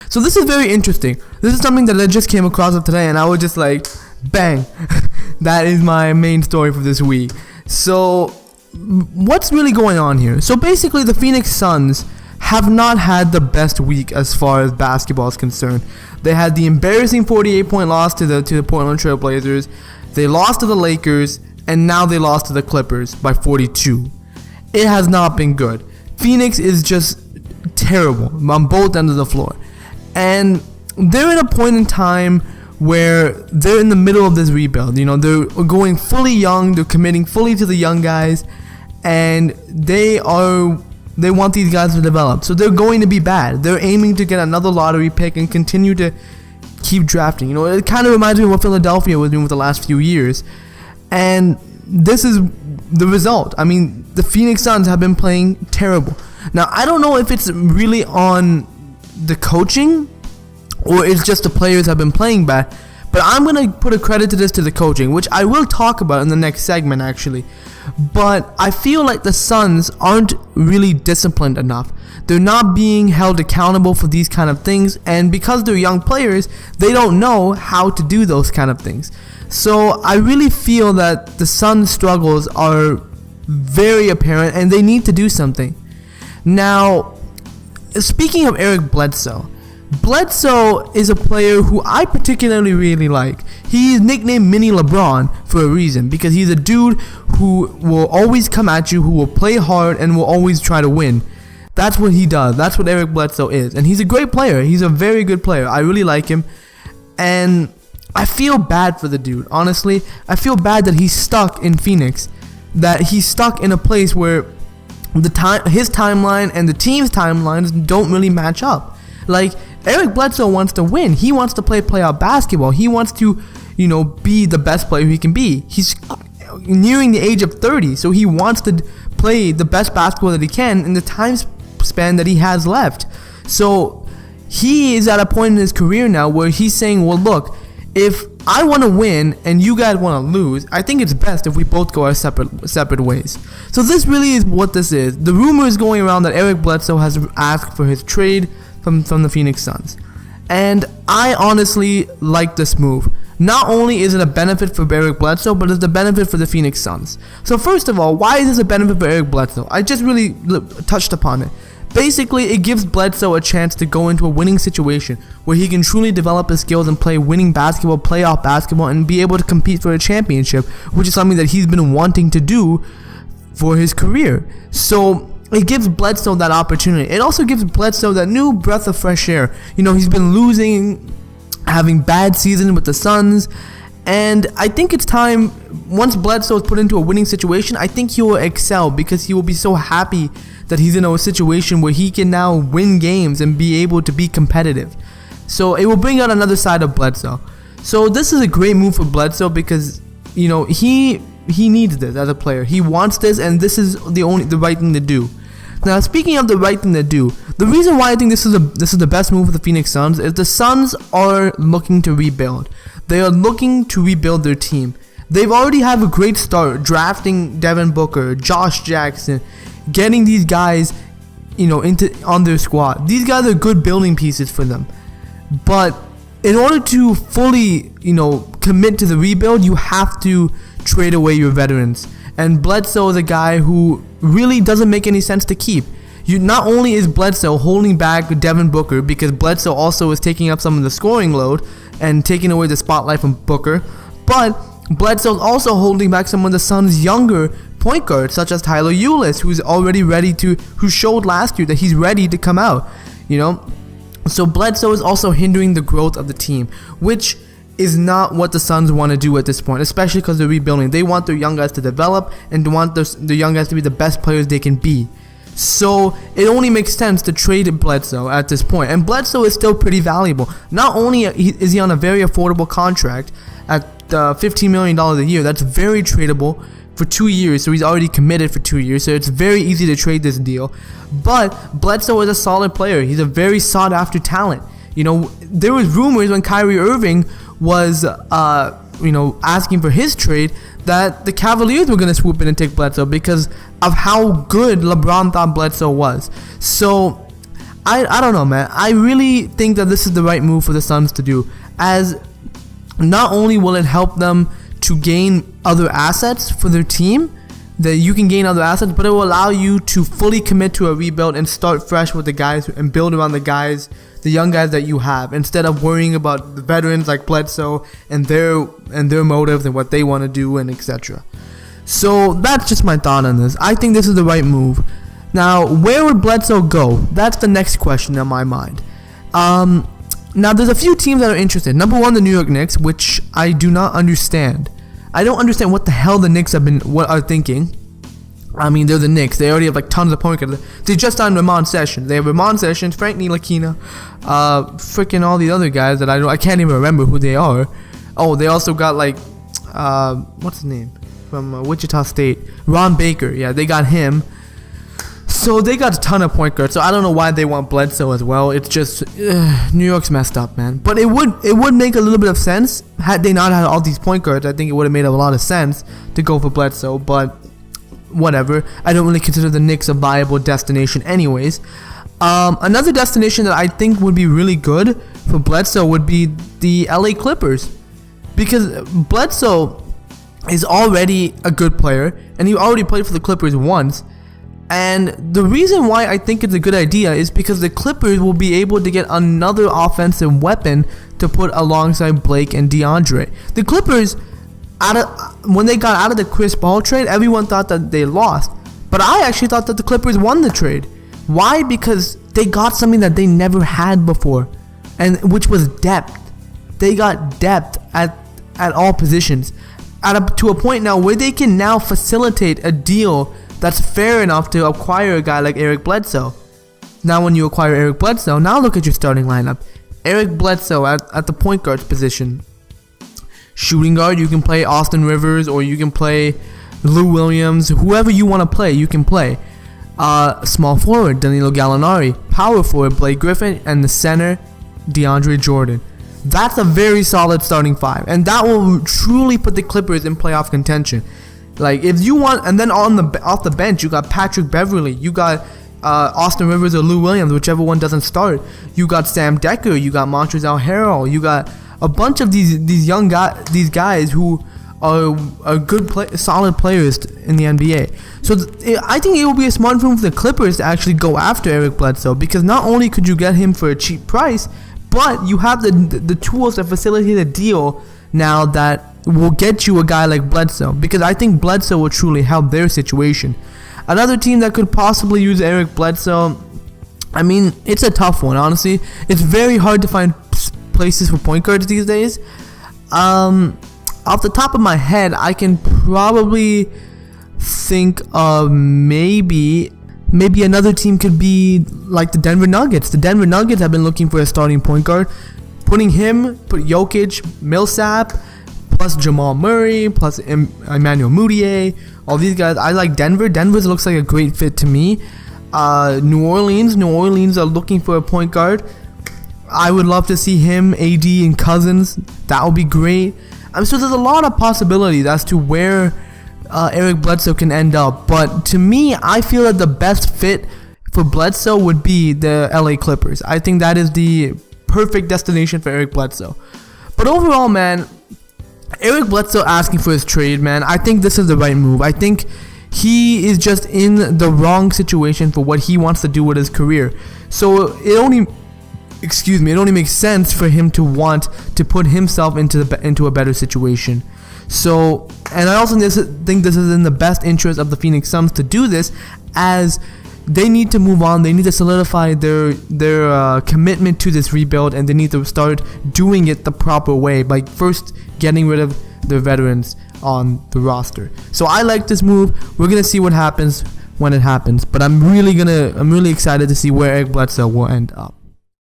So this is very interesting. This is something that I just came across today, and I was just like, bang. That is my main story for this week. So what's really going on here? So basically, the Phoenix Suns have not had the best week as far as basketball is concerned. They had the embarrassing 48-point loss to the Portland Trail Blazers. They lost to the Lakers, and now they lost to the Clippers by 42. It has not been good. Phoenix is just terrible on both ends of the floor. And they're at a point in time where they're in the middle of this rebuild. You know, they're going fully young. They're committing fully to the young guys. And they want these guys to develop. So they're going to be bad. They're aiming to get another lottery pick and continue to keep drafting. You know, it kind of reminds me of what Philadelphia was doing with the last few years. And this is the result. I mean, the Phoenix Suns have been playing terrible. Now, I don't know if it's really on the coaching or it's just the players have been playing bad, but I'm going to put a credit to this to the coaching, which I will talk about in the next segment actually. But I feel like the Suns aren't really disciplined enough. They're not being held accountable for these kind of things, and because they're young players, they don't know how to do those kind of things. So I really feel that the Suns' struggles are very apparent and they need to do something. Now, speaking of Eric Bledsoe, Bledsoe is a player who I particularly really like. He's nicknamed Mini LeBron for a reason, because he's a dude who will always come at you, who will play hard, and will always try to win. That's what he does. That's what Eric Bledsoe is. And he's a great player. He's a very good player. I really like him. And I feel bad for the dude, honestly. I feel bad that he's stuck in Phoenix, that he's stuck in a place where his timeline and the team's timelines don't really match up. Like, Eric Bledsoe wants to win. He wants to play playoff basketball. He wants to, be the best player he can be. He's nearing the age of 30, so he wants to play the best basketball that he can in the time span that he has left. So he is at a point in his career now where he's saying, well, look, if I want to win and you guys want to lose, I think it's best if we both go our separate ways. So this really is what this is. The rumor is going around that Eric Bledsoe has asked for his trade from the Phoenix Suns. And I honestly like this move. Not only is it a benefit for Eric Bledsoe, but it's a benefit for the Phoenix Suns. So first of all, why is this a benefit for Eric Bledsoe? I just really touched upon it. Basically, it gives Bledsoe a chance to go into a winning situation where he can truly develop his skills and play winning basketball, playoff basketball, and be able to compete for a championship, which is something that he's been wanting to do for his career. So it gives Bledsoe that opportunity. It also gives Bledsoe that new breath of fresh air. He's been losing, having bad seasons with the Suns, and I think it's time, once Bledsoe is put into a winning situation, I think he will excel because he will be so happy that he's in a situation where he can now win games and be able to be competitive. So it will bring out another side of Bledsoe. So this is a great move for Bledsoe because, he needs this as a player. He wants this, and this is the right thing to do. Now, speaking of the right thing to do, the reason why I think this is the best move for the Phoenix Suns is the Suns are looking to rebuild. They are looking to rebuild their team. They've already have a great start drafting Devin Booker, Josh Jackson, getting these guys, on their squad. These guys are good building pieces for them. But in order to fully, commit to the rebuild, you have to trade away your veterans. And Bledsoe is a guy who really doesn't make any sense to keep. Not only is Bledsoe holding back Devin Booker, because Bledsoe also is taking up some of the scoring load and taking away the spotlight from Booker, but Bledsoe's also holding back some of the Suns' younger point guards, such as Tyler Ulis, who's already who showed last year that he's ready to come out, So Bledsoe is also hindering the growth of the team, which is not what the Suns want to do at this point, especially because they're rebuilding. They want their young guys to develop and want the young guys to be the best players they can be. So it only makes sense to trade Bledsoe at this point. And Bledsoe is still pretty valuable. Not only is he on a very affordable contract at $15 million a year, that's very tradable for 2 years, so he's already committed for 2 years, so it's very easy to trade this deal. But Bledsoe is a solid player. He's a very sought-after talent. There was rumors when Kyrie Irving was, asking for his trade that the Cavaliers were going to swoop in and take Bledsoe because of how good LeBron thought Bledsoe was. So I don't know, man. I really think that this is the right move for the Suns to do, as not only will it help them to gain other assets for their team, that you can gain other assets, but it will allow you to fully commit to a rebuild and start fresh with the guys and build around the young guys that you have, instead of worrying about the veterans like Bledsoe and their motives and what they want to do and etc. So that's just my thought on this. I think this is the right move. Now, where would Bledsoe go? That's the next question in my mind. Now, there's a few teams that are interested. Number one, the New York Knicks, which I do not understand. I don't understand what the hell the Knicks are thinking. I mean, they're the Knicks. They already have like tons of point guards. They just signed Ramon Sessions. They have Ramon Sessions, Frank Ntilikina, freaking all the other guys that I can't even remember who they are. Oh, they also got like, what's his name from Wichita State, Ron Baker. Yeah, they got him. So they got a ton of point guards. So I don't know why they want Bledsoe as well. It's just New York's messed up, man. But it would make a little bit of sense had they not had all these point guards. I think it would have made a lot of sense to go for Bledsoe. But whatever. I don't really consider the Knicks a viable destination, anyways. Another destination that I think would be really good for Bledsoe would be the LA Clippers, because Bledsoe is already a good player, and he already played for the Clippers once. And the reason why I think it's a good idea is because the Clippers will be able to get another offensive weapon to put alongside Blake and DeAndre. The Clippers, when they got out of the Chris Paul trade, everyone thought that they lost. But I actually thought that the Clippers won the trade. Why? Because they got something that they never had before, and which was depth. They got depth at all positions, to a point now where they can now facilitate a deal that's fair enough to acquire a guy like Eric Bledsoe. Now when you acquire Eric Bledsoe, now look at your starting lineup. Eric Bledsoe at the point guard position. Shooting guard, you can play Austin Rivers, or you can play Lou Williams. Whoever you want to play, you can play. Small forward, Danilo Gallinari. Power forward, Blake Griffin. And the center, DeAndre Jordan. That's a very solid starting five, and that will truly put the Clippers in playoff contention. Like, if you want, and then off the bench, you got Patrick Beverly, you got Austin Rivers or Lou Williams, whichever one doesn't start. You got Sam Decker, you got Montrezl Harrell, you got a bunch of these young guys who are good solid players in the NBA. So I think it will be a smart move for the Clippers to actually go after Eric Bledsoe, because not only could you get him for a cheap price, but you have the tools to facilitate a deal now that will get you a guy like Bledsoe, because I think Bledsoe will truly help their situation. Another team that could possibly use Eric Bledsoe, I mean, it's a tough one, honestly. It's very hard to find places for point guards these days. Off the top of my head, I can probably think of maybe another team could be like the Denver Nuggets. The Denver Nuggets have been looking for a starting point guard. Put Jokic, Millsap, plus Jamal Murray, plus Emmanuel Mudiay, all these guys. I like Denver. Denver looks like a great fit to me. New Orleans are looking for a point guard. I would love to see him, AD, and Cousins. That would be great. So there's a lot of possibilities as to where Eric Bledsoe can end up. But to me, I feel that the best fit for Bledsoe would be the LA Clippers. I think that is the perfect destination for Eric Bledsoe. But overall, man, Eric Bledsoe asking for his trade, man, I think this is the right move. I think he is just in the wrong situation for what he wants to do with his career. So it only makes sense for him to want to put himself into a better situation. So, and I also think this is in the best interest of the Phoenix Suns to do this, as they need to move on. They need to solidify their commitment to this rebuild, and they need to start doing it the proper way by first getting rid of their veterans on the roster. So I like this move. We're gonna see what happens when it happens, but I'm really excited to see where Eric Bledsoe will end up.